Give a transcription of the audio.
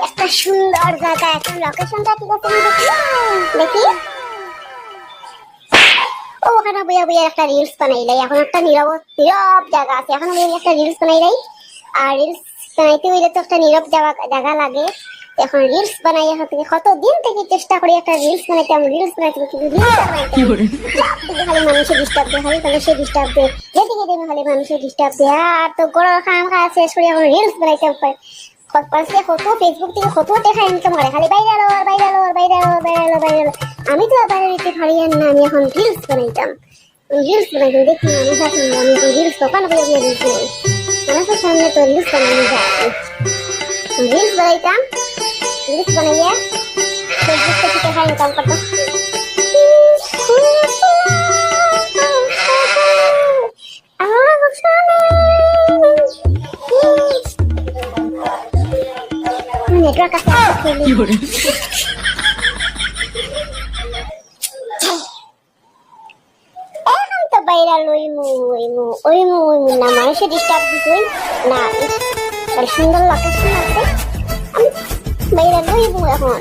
একটা সুন্দর জায়গা, এখন লোকেশনটা ঠিক আছে দেখি। ও ওখানে বইয়া বইয়া একটা রিলস বানাইলাই, এখন একটা নীরব জায়গা আছে, এখন আমি একটা রিলস বানাইলাই। আর রিলস বানাইতে হইলে তো একটা নীরব জায়গা লাগে। এখন রিলস বানাই, এখন থেকে কতদিন থেকে চেষ্টা করি একটা রিলস বানাইতে, আমি রিলস বানাইতে কিন্তু খালি মানুষের ডিস্টার্ব দেয়, খালি মানুষের ডিস্টার্ব দেয়, যেদিকে দেবে খালি মানুষের ডিস্টার্ব দেয়। আর তো গড়ার খাম খাওয়া শেষ করে এখন রিলস বানাইতে পারে। কত ফেসবুক থেকে কত টাকা ইনকাম করে, খালি বাইরে আলো বাইরে আলো বাইরে আলো বাইরে আলো বাইরে আলো। আমি তো বাইরে দিতে পারি না, আমি এখন রিলস বানাইতাম, রিলস বানাইতাম। দেখি মানুষ আছে, আমি তো রিলস দোকান করে রিলস বানাই, মানুষের সামনে তো রিলস বানানো যায়। রিলস বানাইতাম, রিলস বানাইয়া ফেসবুক থেকে টাকা ইনকাম করতাম। নেটওয়ার্ক আছে এখন তো বাইরা ওইমু না, মানুষের ডিস্টার্ব দিই না। সুন্দর লোকেশন আছে, আমি বাইরা লইমু এখন।